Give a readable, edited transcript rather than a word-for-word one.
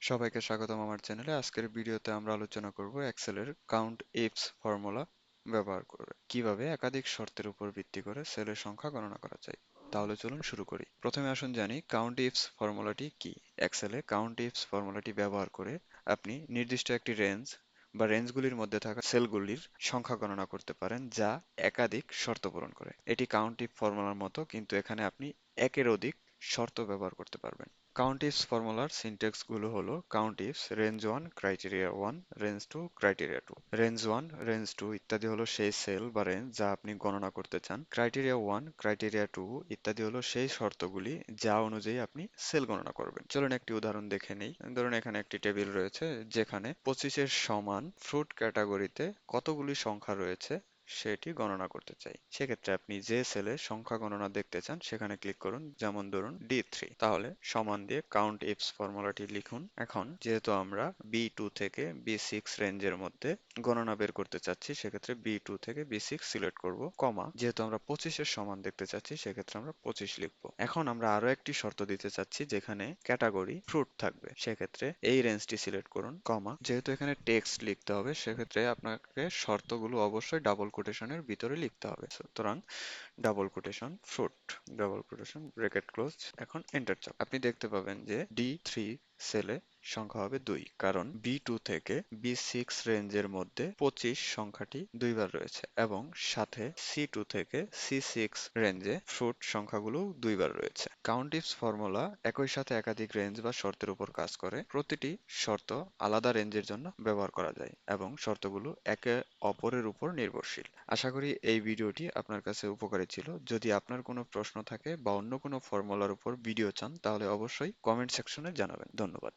সবাইকে স্বাগতম আমার চ্যানেলে। আজকের ভিডিওতে আমরা আলোচনা করব এক্সেলের কাউন্ট ইফস ফর্মুলা ব্যবহার করে কিভাবে একাধিক শর্তের উপর ভিত্তি করে সেলের সংখ্যা গণনা করা যায়। তাহলে চলুন শুরু করি। প্রথমে আসুন জানি কাউন্ট ইফস ফর্মুলাটি কি। এক্সেলে কাউন্ট ইফস ফর্মুলাটি ব্যবহার করে আপনি নির্দিষ্ট একটি রেঞ্জ বা রেঞ্জগুলির মধ্যে থাকা সেলগুলির সংখ্যা গণনা করতে পারেন যা একাধিক শর্ত পূরণ করে। এটি কাউন্ট ইফ ফর্মুলার মতো, কিন্তু এখানে আপনি একের অধিক শর্ত ব্যবহার করতে পারবেন। কাউন্টিফস ফর্মুলার সিনট্যাক্স গুলো হলো countifs range 1 criteria 1 range 2 criteria 2। Range 1 range 2 ইত্যাদি হলো সেই সেল বা রেঞ্জ যা আপনি গণনা করতে চান। ক্রাইটেরিয়া 1 ক্রাইটেরিয়া 2 ইত্যাদি হলো সেই শর্তগুলি যা অনুযায়ী আপনি সেল গণনা করবেন। চলুন একটি উদাহরণ দেখে নেই। ধরুন এখানে একটি টেবিল রয়েছে যেখানে 25-এর সমান ফ্রুট ক্যাটাগরিতে কতগুলি সংখ্যা রয়েছে সেটি গণনা করতে চাই। সেক্ষেত্রে আপনি যে সেলে সংখ্যা গণনা দেখতে চান সেখানে ক্লিক করুন, যেমন ধরুন D3। তাহলে সমান দিয়ে কাউন্ট ইফস ফর্মুলাটি লিখুন। এখন যেহেতু আমরা B2 থেকে B6 রেঞ্জের মধ্যে গণনা বের করতে চাচ্ছি, সেক্ষেত্রে B2 থেকে B6 সিলেক্ট করব, কমা যেহেতু আমরা 25-এর সমান দেখতে চাচ্ছি সেক্ষেত্রে আমরা 25 লিখব। এখন আমরা আরো একটি শর্ত দিতে চাচ্ছি যেখানে ক্যাটাগরি ফ্রুট থাকবে, সেক্ষেত্রে এই রেঞ্জটি সিলেক্ট করুন, কমা যেহেতু এখানে টেক্সট লিখতে হবে সেক্ষেত্রে আপনাকে শর্তগুলো অবশ্যই ডাবল কোটেশনের ভিতরে লিখতে হবে। সুতরাং double quotation fruit, double quotation bracket close. এখন এন্টার চাপ। আপনি দেখতে পাবেন যে D3 সেলে সংখ্যা হবে 2, কারণ B2 থেকে B6 রেঞ্জের মধ্যে 25 সংখ্যাটি দুইবার রয়েছে এবং সাথে C2 থেকে C6 রেঞ্জে ফ্রুট সংখ্যাগুলো দুইবার রয়েছে। কাউন্টিফস ফর্মুলা একই সাথে একাধিক রেঞ্জ বা শর্তের উপর কাজ করে। প্রতিটি শর্ত আলাদা রেঞ্জের জন্য ব্যবহার করা যায় এবং শর্তগুলো একে অপরের উপর নির্ভরশীল। আশা করি এই ভিডিওটি আপনার কাছে উপকারী ছিল। যদি আপনার কোনো প্রশ্ন থাকে বা অন্য কোনো ফর্মুলার উপর ভিডিও চান তাহলে অবশ্যই কমেন্ট সেকশনে জানাবেন। ধন্যবাদ।